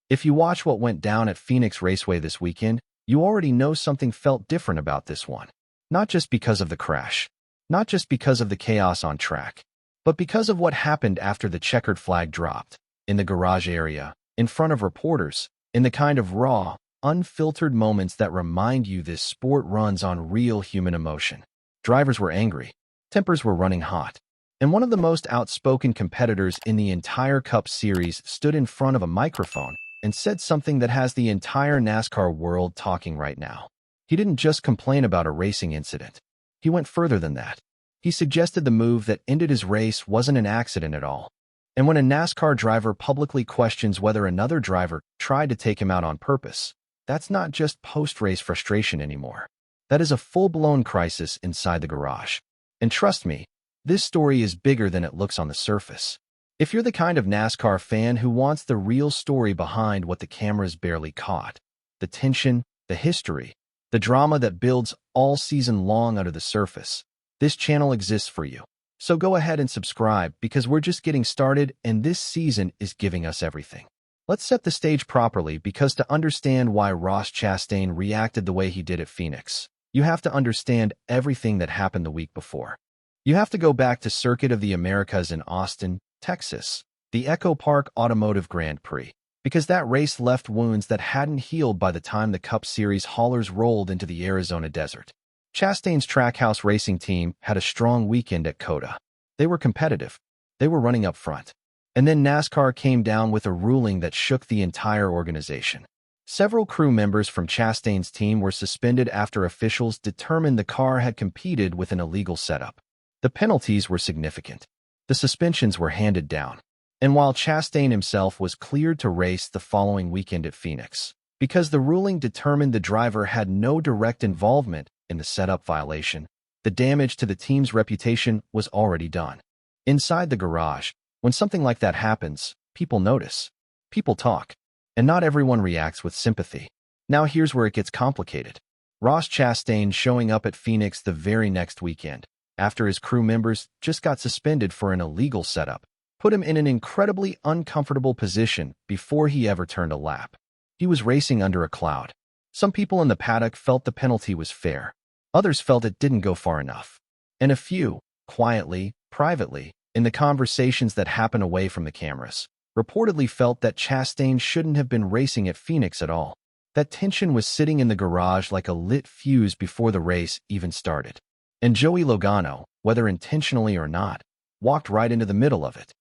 If you watch what went down at Phoenix Raceway this weekend, you already know something felt different about this one. Not just because of the crash, not just because of the chaos on track, but because of what happened after the checkered flag dropped, in the garage area, in front of reporters, in the kind of raw, unfiltered moments that remind you this sport runs on real human emotion. Drivers were angry, tempers were running hot, and one of the most outspoken competitors in the entire Cup Series stood in front of a microphone and said something that has the entire NASCAR world talking right now. He didn't just complain about a racing incident. He went further than that. He suggested the move that ended his race wasn't an accident at all. And when a NASCAR driver publicly questions whether another driver tried to take him out on purpose, that's not just post-race frustration anymore. That is a full-blown crisis inside the garage. And trust me, this story is bigger than it looks on the surface. If you're the kind of NASCAR fan who wants the real story behind what the cameras barely caught, the tension, the history, the drama that builds all season long under the surface, this channel exists for you. So go ahead and subscribe because we're just getting started and this season is giving us everything. Let's set the stage properly because to understand why Ross Chastain reacted the way he did at Phoenix, you have to understand everything that happened the week before. You have to go back to Circuit of the Americas in Austin, Texas, the Echo Park Automotive Grand Prix, because that race left wounds that hadn't healed by the time the Cup Series haulers rolled into the Arizona desert. Chastain's Trackhouse racing team had a strong weekend at COTA. They were competitive. They were running up front. And then NASCAR came down with a ruling that shook the entire organization. Several crew members from Chastain's team were suspended after officials determined the car had competed with an illegal setup. The penalties were significant. The suspensions were handed down. And while Chastain himself was cleared to race the following weekend at Phoenix, because the ruling determined the driver had no direct involvement in the setup violation, the damage to the team's reputation was already done. Inside the garage, when something like that happens, people notice, people talk, and not everyone reacts with sympathy. Now here's where it gets complicated. Ross Chastain showing up at Phoenix the very next weekend, after his crew members just got suspended for an illegal setup, put him in an incredibly uncomfortable position before he ever turned a lap. He was racing under a cloud. Some people in the paddock felt the penalty was fair. Others felt it didn't go far enough. And a few, quietly, privately, in the conversations that happen away from the cameras, reportedly felt that Chastain shouldn't have been racing at Phoenix at all. That tension was sitting in the garage like a lit fuse before the race even started. And Joey Logano, whether intentionally or not, walked right into the middle of it.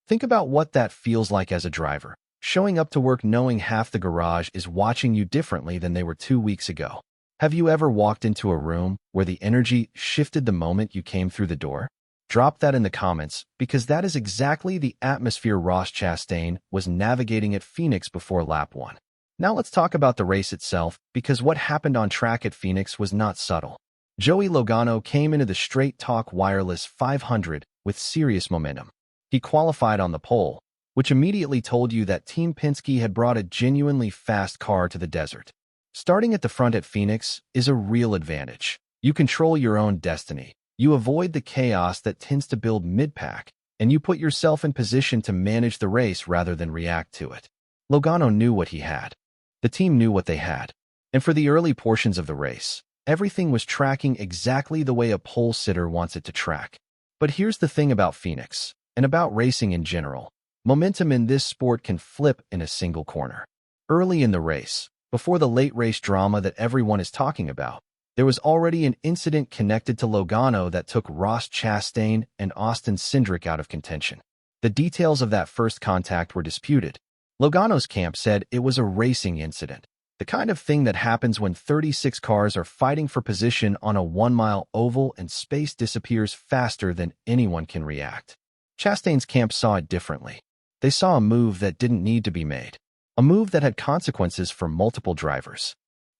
Think about what that feels like as a driver, showing up to work knowing half the garage is watching you differently than they were 2 weeks ago. Have you ever walked into a room where the energy shifted the moment you came through the door? Drop that in the comments because that is exactly the atmosphere Ross Chastain was navigating at Phoenix before lap 1. Now let's talk about the race itself because what happened on track at Phoenix was not subtle. Joey Logano came into the Straight Talk Wireless 500 with serious momentum. He qualified on the pole, which immediately told you that Team Penske had brought a genuinely fast car to the desert. Starting at the front at Phoenix is a real advantage. You control your own destiny. You avoid the chaos that tends to build mid-pack, and you put yourself in position to manage the race rather than react to it. Logano knew what he had. The team knew what they had. And for the early portions of the race, everything was tracking exactly the way a pole sitter wants it to track. But here's the thing about Phoenix, and about racing in general. Momentum in this sport can flip in a single corner. Early in the race, before the late race drama that everyone is talking about, there was already an incident connected to Logano that took Ross Chastain and Austin Cindric out of contention. The details of that first contact were disputed. Logano's camp said it was a racing incident, the kind of thing that happens when 36 cars are fighting for position on a 1-mile oval and space disappears faster than anyone can react. Chastain's camp saw it differently. They saw a move that didn't need to be made, a move that had consequences for multiple drivers.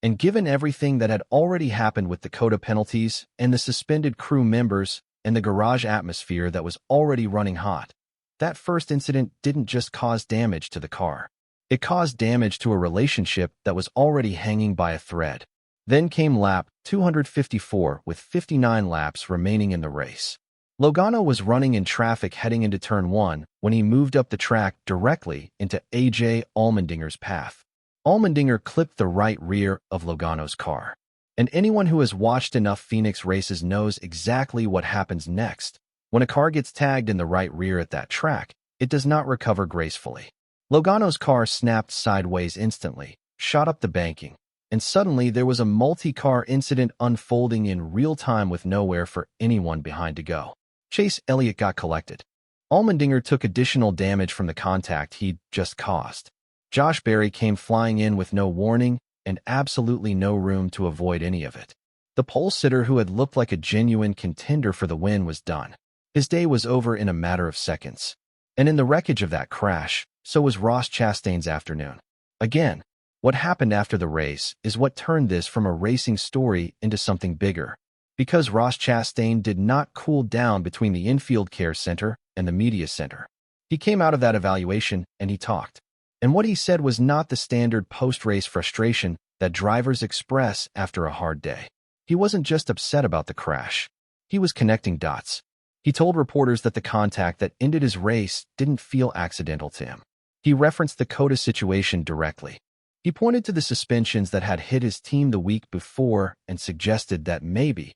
And given everything that had already happened with the COTA penalties and the suspended crew members and the garage atmosphere that was already running hot, that first incident didn't just cause damage to the car. It caused damage to a relationship that was already hanging by a thread. Then came lap 254 with 59 laps remaining in the race. Logano was running in traffic heading into Turn 1 when he moved up the track directly into AJ Allmendinger's path. Allmendinger clipped the right rear of Logano's car. And anyone who has watched enough Phoenix races knows exactly what happens next. When a car gets tagged in the right rear at that track, it does not recover gracefully. Logano's car snapped sideways instantly, shot up the banking, and suddenly there was a multi-car incident unfolding in real time with nowhere for anyone behind to go. Chase Elliott got collected. Allmendinger took additional damage from the contact he'd just caused. Josh Berry came flying in with no warning and absolutely no room to avoid any of it. The pole sitter who had looked like a genuine contender for the win was done. His day was over in a matter of seconds. And in the wreckage of that crash, so was Ross Chastain's afternoon. Again, what happened after the race is what turned this from a racing story into something bigger. Because Ross Chastain did not cool down between the infield care center and the media center. He came out of that evaluation and he talked. And what he said was not the standard post-race frustration that drivers express after a hard day. He wasn't just upset about the crash. He was connecting dots. He told reporters that the contact that ended his race didn't feel accidental to him. He referenced the Coda situation directly. He pointed to the suspensions that had hit his team the week before and suggested that maybe,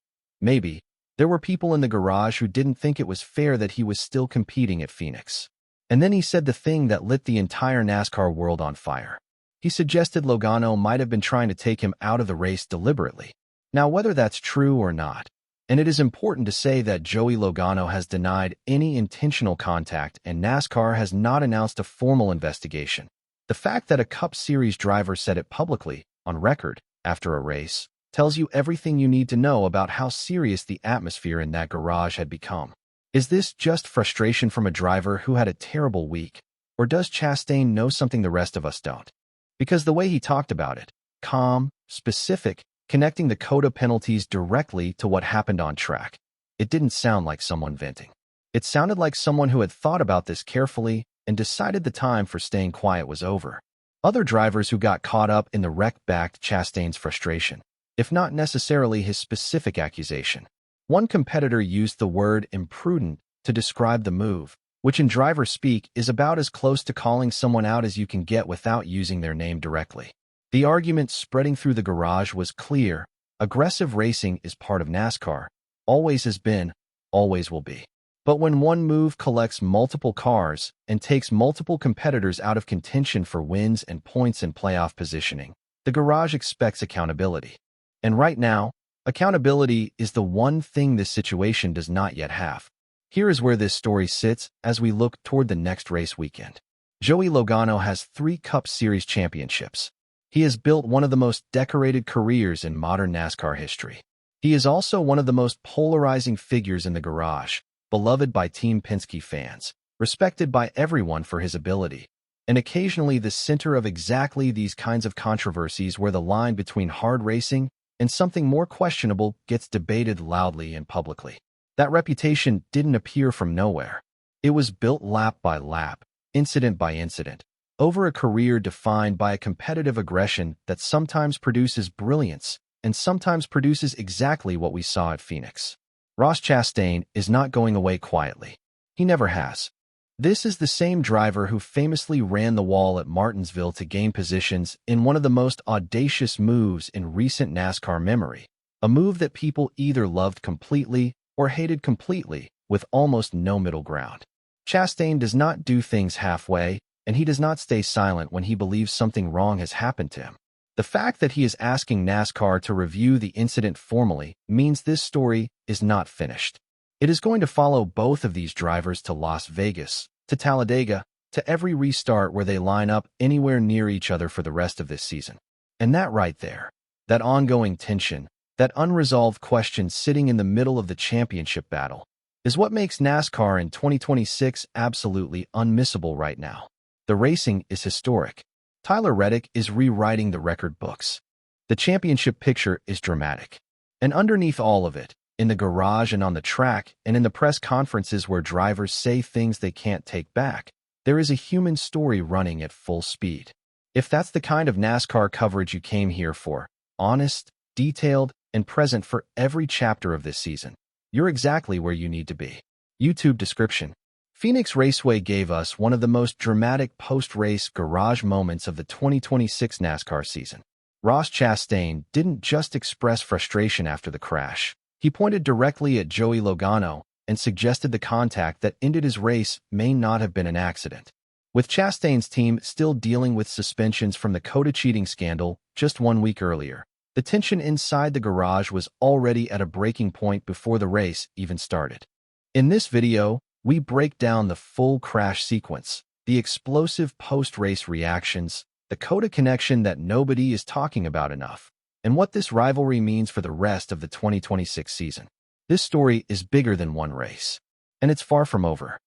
there were people in the garage who didn't think it was fair that he was still competing at Phoenix. And then he said the thing that lit the entire NASCAR world on fire. He suggested Logano might have been trying to take him out of the race deliberately. Now, whether that's true or not, and it is important to say that Joey Logano has denied any intentional contact and NASCAR has not announced a formal investigation. The fact that a Cup Series driver said it publicly, on record, after a race, tells you everything you need to know about how serious the atmosphere in that garage had become. Is this just frustration from a driver who had a terrible week, or does Chastain know something the rest of us don't? Because the way he talked about it, calm, specific, connecting the Coda penalties directly to what happened on track, it didn't sound like someone venting. It sounded like someone who had thought about this carefully and decided the time for staying quiet was over. Other drivers who got caught up in the wreck backed Chastain's frustration, if not necessarily his specific accusation. One competitor used the word imprudent to describe the move, which in driver speak is about as close to calling someone out as you can get without using their name directly. The argument spreading through the garage was clear. Aggressive racing is part of NASCAR, always has been, always will be. But when one move collects multiple cars and takes multiple competitors out of contention for wins and points and playoff positioning, the garage expects accountability. And right now, accountability is the one thing this situation does not yet have. Here is where this story sits as we look toward the next race weekend. Joey Logano has 3 Cup Series championships. He has built one of the most decorated careers in modern NASCAR history. He is also one of the most polarizing figures in the garage, beloved by Team Penske fans, respected by everyone for his ability, and occasionally the center of exactly these kinds of controversies where the line between hard racing and something more questionable gets debated loudly and publicly. That reputation didn't appear from nowhere. It was built lap by lap, incident by incident, over a career defined by a competitive aggression that sometimes produces brilliance and sometimes produces exactly what we saw at Phoenix. Ross Chastain is not going away quietly. He never has. This is the same driver who famously ran the wall at Martinsville to gain positions in one of the most audacious moves in recent NASCAR memory, a move that people either loved completely or hated completely, with almost no middle ground. Chastain does not do things halfway, and he does not stay silent when he believes something wrong has happened to him. The fact that he is asking NASCAR to review the incident formally means this story is not finished. It is going to follow both of these drivers to Las Vegas, to Talladega, to every restart where they line up anywhere near each other for the rest of this season. And that right there, that ongoing tension, that unresolved question sitting in the middle of the championship battle, is what makes NASCAR in 2026 absolutely unmissable right now. The racing is historic. Tyler Reddick is rewriting the record books. The championship picture is dramatic. And underneath all of it, in the garage and on the track and in the press conferences where drivers say things they can't take back, there is a human story running at full speed. If that's the kind of NASCAR coverage you came here for, honest, detailed, and present for every chapter of this season, you're exactly where you need to be. YouTube description: Phoenix Raceway gave us one of the most dramatic post-race garage moments of the 2026 NASCAR season. Ross Chastain didn't just express frustration after the crash. He pointed directly at Joey Logano and suggested the contact that ended his race may not have been an accident. With Chastain's team still dealing with suspensions from the COTA cheating scandal just 1 week earlier, the tension inside the garage was already at a breaking point before the race even started. In this video, we break down the full crash sequence, the explosive post-race reactions, the COTA connection that nobody is talking about enough, and what this rivalry means for the rest of the 2026 season. This story is bigger than one race, and it's far from over.